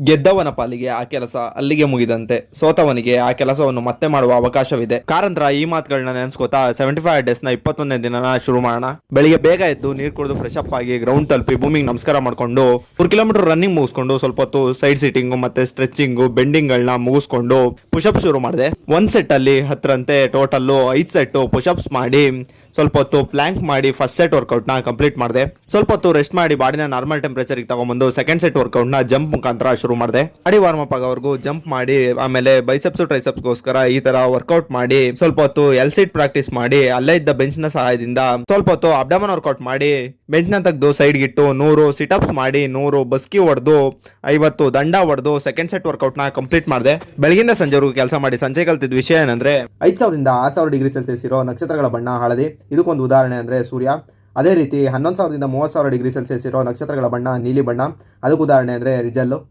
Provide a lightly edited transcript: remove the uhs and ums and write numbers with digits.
ಗೆದ್ದವನ ಪಾಲಿಗೆ ಆ ಕೆಲಸ ಅಲ್ಲಿಗೆ ಮುಗಿದಂತೆ, ಸೋತವನಿಗೆ ಆ ಕೆಲಸವನ್ನು ಮತ್ತೆ ಮಾಡುವ ಅವಕಾಶವಿದೆ. ಕಾರಂತರ ಈ ಮಾತುಗಳನ್ನ ನೆನೆಸ್ಕೋತಾ 75 ಡೇಸ್ ನ 21ನೇ ದಿನನ ಶುರು ಮಾಡೋಣ. ಬೆಳಿಗ್ಗೆ ಬೇಗ ಎದ್ದು ನೀರು ಕುಡಿದು ಫ್ರೆಶ್ ಅಪ್ ಆಗಿ ಗ್ರೌಂಡ್ ತಲುಪಿ ಭೂಮಿಗೆ ನಮಸ್ಕಾರ ಮಾಡ್ಕೊಂಡು 3 ಕಿಲೋಮೀಟರ್ ರನ್ನಿಂಗ್ ಮುಗಿಸ್ಕೊಂಡು ಸ್ವಲ್ಪ ಹೊತ್ತು ಸೈಡ್ ಸೀಟಿಂಗು ಮತ್ತೆ ಸ್ಟ್ರೆಚಿಂಗು ಬೆಂಡಿಂಗ್ಗಳನ್ನ ಮುಗಿಸ್ಕೊಂಡು ಪುಷಪ್ ಶುರು ಮಾಡಿದೆ. ಒಂದ್ ಸೆಟ್ ಅಲ್ಲಿ 10ರಂತೆ ಟೋಟಲ್ಲು 5 ಸೆಟ್ ಪುಷಪ್ಸ್ ಮಾಡಿ ಸ್ವಲ್ಪ ಹೊತ್ತು ಪ್ಲಾಂಕ್ ಮಾಡಿ ಫಸ್ಟ್ ಸೆಟ್ ವರ್ಕೌಟ್ ನ ಕಂಪ್ಲೀಟ್ ಮಾಡಿದೆ. ಸ್ವಲ್ಪ ಹೊತ್ತು ರೆಸ್ಟ್ ಮಾಡಿ ಬಾಡಿನ ನಾರ್ಮಲ್ ಟೆಂಪರೇಚರ್ ತಗೊಂಡ್ಬಂದು ಸೆಕೆಂಡ್ ಸೆಟ್ ವರ್ಕೌಟ್ ನ ಜಂಪ್ ಮುಖಾಂತರ ಶುರು ಮಾಡಿದೆ. ಬಾಡಿ ವಾರ್ಮ್ ಅಪ್ ಆಗೋವರೆಗೂ ಜಂಪ್ ಮಾಡಿ ಆಮೇಲೆ ಬೈಸೆಪ್ಸ್ ಟ್ರೈಸೆಪ್ಸ್ ಗೋಸ್ಕರ ಈ ತರ ವರ್ಕೌಟ್ ಮಾಡಿ ಸ್ವಲ್ಪ ಹೊತ್ತು ಎಲ್ ಸೀಟ್ ಪ್ರಾಕ್ಟೀಸ್ ಮಾಡಿ ಅಲ್ಲೇ ಇದ್ದ ಬೆಂಚ್ ನ ಸಹಾಯದಿಂದ ಸ್ವಲ್ಪ ಹೊತ್ತು ಅಬ್ಡಮನ್ ವರ್ಕೌಟ್ ಮಾಡಿ ಬೆಂಚ್ ನ ತೆಗೆದು ಸೈಡ್ ಗಿಟ್ಟು 100 ಸಿಟಪ್ಸ್ ಮಾಡಿ 100 ಬಸ್ಕಿ ಹೊಡೆದು 50 ದಂಡ ಹೊಡೆದು ಸೆಕೆಂಡ್ ಸೆಟ್ ವರ್ಕೌಟ್ ನ ಕಂಪ್ಲೀಟ್ ಮಾಡಿದೆ. ಬೆಳಗಿಂದ ಸಂಜೆವರೆಗೂ ಕೆಲಸ ಮಾಡಿ ಸಂಜೆ ಕಲ್ತಿದ್ದ ವಿಷಯ ಏನಂದ್ರೆ 5000 ರಿಂದ 6000 ಡಿಗ್ರಿ ಸೆಲ್ಸಿಯಸ್ ಇರೋ ನಕ್ಷತ್ರಗಳ ಬಣ್ಣ ಹಳದಿ. ಇದಕ್ಕೊಂದು ಉದಾಹರಣೆ ಅಂದ್ರೆ ಸೂರ್ಯ. ಅದೇ ರೀತಿ 11000 ರಿಂದ 30,000 ಡಿಗ್ರಿ ಸೆಲ್ಸಿಯಸ್ ಇರೋ ನಕ್ಷತ್ರಗಳ ಬಣ್ಣ ನೀಲಿ ಬಣ್ಣ. ಅದಕ್ಕೆ ಉದಾಹರಣೆ ಅಂದ್ರೆ ರಿಜಲ್ಲು.